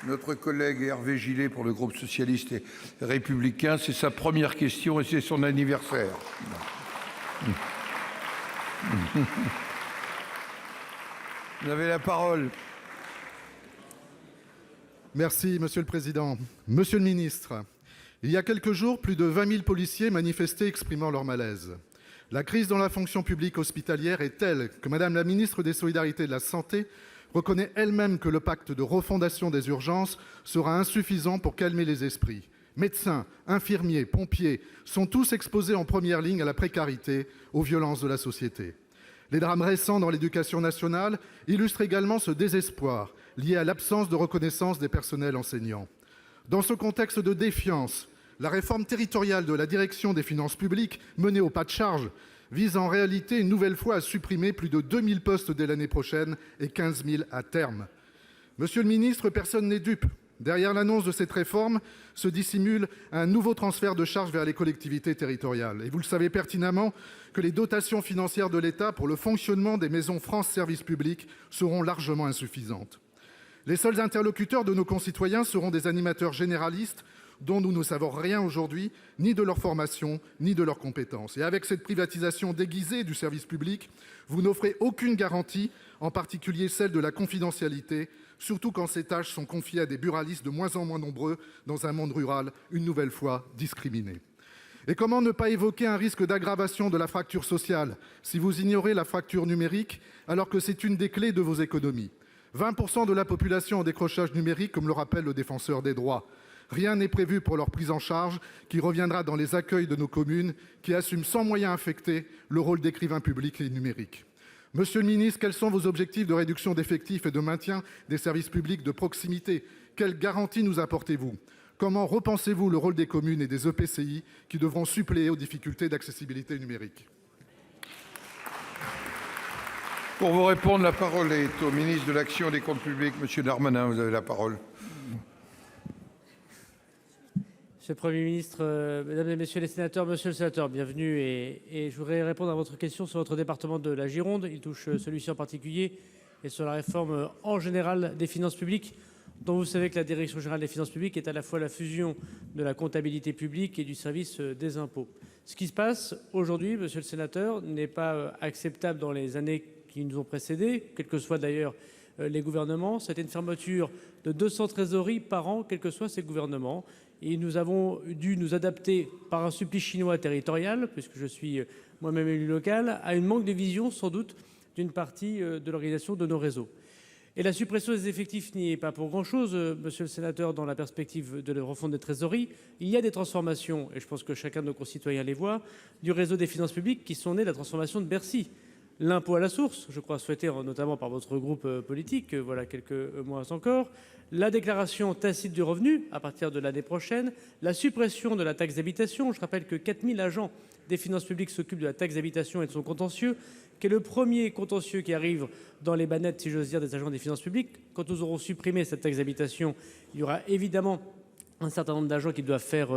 Notre collègue Hervé Gillet pour le groupe socialiste et républicain. C'est sa première question et c'est son anniversaire. Vous avez la parole. Merci, Monsieur le Président. Monsieur le Ministre, il y a quelques jours, plus de 20 000 policiers manifestaient exprimant leur malaise. La crise dans la fonction publique hospitalière est telle que Madame la Ministre des Solidarités et de la Santé reconnaît elle-même que le pacte de refondation des urgences sera insuffisant pour calmer les esprits. Médecins, infirmiers, pompiers sont tous exposés en première ligne à la précarité, aux violences de la société. Les drames récents dans l'éducation nationale illustrent également ce désespoir lié à l'absence de reconnaissance des personnels enseignants. Dans ce contexte de défiance, la réforme territoriale de la direction des finances publiques, menée au pas de charge, vise en réalité une nouvelle fois à supprimer plus de 2000 postes dès l'année prochaine et 15 000 à terme. Monsieur le ministre, personne n'est dupe. Derrière l'annonce de cette réforme se dissimule un nouveau transfert de charges vers les collectivités territoriales. Et vous le savez pertinemment que les dotations financières de l'État pour le fonctionnement des maisons France Service Public seront largement insuffisantes. Les seuls interlocuteurs de nos concitoyens seront des animateurs généralistes dont nous ne savons rien aujourd'hui, ni de leur formation, ni de leurs compétences. Et avec cette privatisation déguisée du service public, vous n'offrez aucune garantie, en particulier celle de la confidentialité, surtout quand ces tâches sont confiées à des buralistes de moins en moins nombreux dans un monde rural, une nouvelle fois discriminé. Et comment ne pas évoquer un risque d'aggravation de la fracture sociale si vous ignorez la fracture numérique, alors que c'est une des clés de vos économies ? 20% de la population en décrochage numérique, comme le rappelle le Défenseur des droits. Rien n'est prévu pour leur prise en charge, qui reviendra dans les accueils de nos communes, qui assument sans moyens affectés le rôle d'écrivain public et numérique. Monsieur le ministre, quels sont vos objectifs de réduction d'effectifs et de maintien des services publics de proximité? Quelles garanties nous apportez-vous? Comment repensez-vous le rôle des communes et des EPCI qui devront suppléer aux difficultés d'accessibilité numérique? Pour vous répondre, la parole est au ministre de l'Action et des Comptes publics, Monsieur Darmanin. Vous avez la parole. Monsieur le Premier ministre, Mesdames et Messieurs les sénateurs, Monsieur le sénateur, bienvenue. Et je voudrais répondre à votre question sur votre département de la Gironde. Il touche celui-ci en particulier et sur la réforme en général des finances publiques, dont vous savez que la Direction générale des finances publiques est à la fois la fusion de la comptabilité publique et du service des impôts. Ce qui se passe aujourd'hui, Monsieur le sénateur, n'est pas acceptable dans les années qui nous ont précédés, quels que soient d'ailleurs les gouvernements. C'était une fermeture de 200 trésoreries par an, quels que soient ces gouvernements. Et nous avons dû nous adapter par un supplice chinois territorial, puisque je suis moi-même élu local, à une manque de vision sans doute d'une partie de l'organisation de nos réseaux. Et la suppression des effectifs n'y est pas pour grand-chose, monsieur le sénateur, dans la perspective de la refonte des trésoreries. Il y a des transformations, et je pense que chacun de nos concitoyens les voit, du réseau des finances publiques qui sont nées de la transformation de Bercy. L'impôt à la source, je crois souhaité notamment par votre groupe politique, voilà quelques mois encore, la déclaration tacite du revenu à partir de l'année prochaine, la suppression de la taxe d'habitation. Je rappelle que 4000 agents des finances publiques s'occupent de la taxe d'habitation et de son contentieux, qui est le premier contentieux qui arrive dans les bannettes, si j'ose dire, des agents des finances publiques. Quand nous aurons supprimé cette taxe d'habitation, il y aura évidemment un certain nombre d'agents qui doivent faire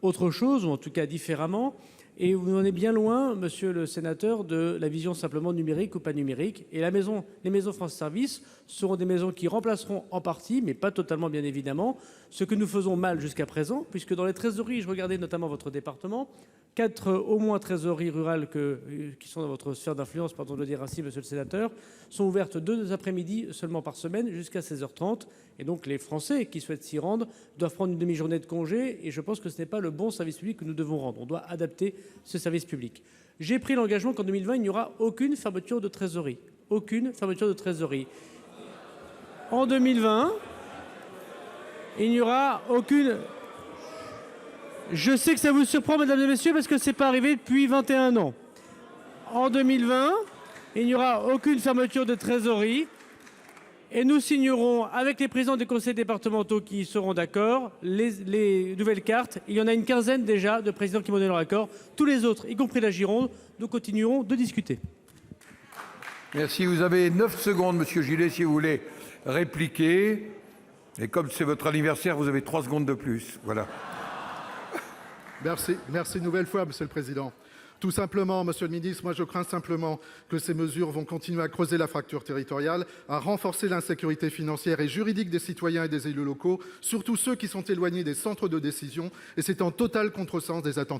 autre chose, ou en tout cas différemment. Et vous en êtes bien loin, monsieur le sénateur, de la vision simplement numérique ou pas numérique. Et les maisons France Service seront des maisons qui remplaceront en partie, mais pas totalement bien évidemment, ce que nous faisons mal jusqu'à présent, puisque dans les trésoreries, je regardais notamment votre département, 4 au moins trésoreries rurales qui sont dans votre sphère d'influence, pardon de le dire ainsi, monsieur le sénateur, sont ouvertes 2 après-midi seulement par semaine jusqu'à 16h30. Et donc les Français qui souhaitent s'y rendre doivent prendre une demi-journée de congé. Et je pense que ce n'est pas le bon service public que nous devons rendre. On doit adapter ce service public. J'ai pris l'engagement qu'en 2020, il n'y aura aucune fermeture de trésorerie. Aucune fermeture de trésorerie. En 2020, il n'y aura aucune... Je sais que ça vous surprend, mesdames et messieurs, parce que ce n'est pas arrivé depuis 21 ans. En 2020, il n'y aura aucune fermeture de trésorerie. Et nous signerons, avec les présidents des conseils départementaux qui seront d'accord, les nouvelles cartes. Il y en a une quinzaine déjà de présidents qui m'ont donné leur accord. Tous les autres, y compris la Gironde, nous continuerons de discuter. Merci. Vous avez 9 secondes, monsieur Gillet, si vous voulez répliquer. Et comme c'est votre anniversaire, vous avez 3 secondes de plus. Voilà. Merci une nouvelle fois, Monsieur le Président. Tout simplement, monsieur le ministre, moi je crains simplement que ces mesures vont continuer à creuser la fracture territoriale, à renforcer l'insécurité financière et juridique des citoyens et des élus locaux, surtout ceux qui sont éloignés des centres de décision, et c'est en total contresens des attentes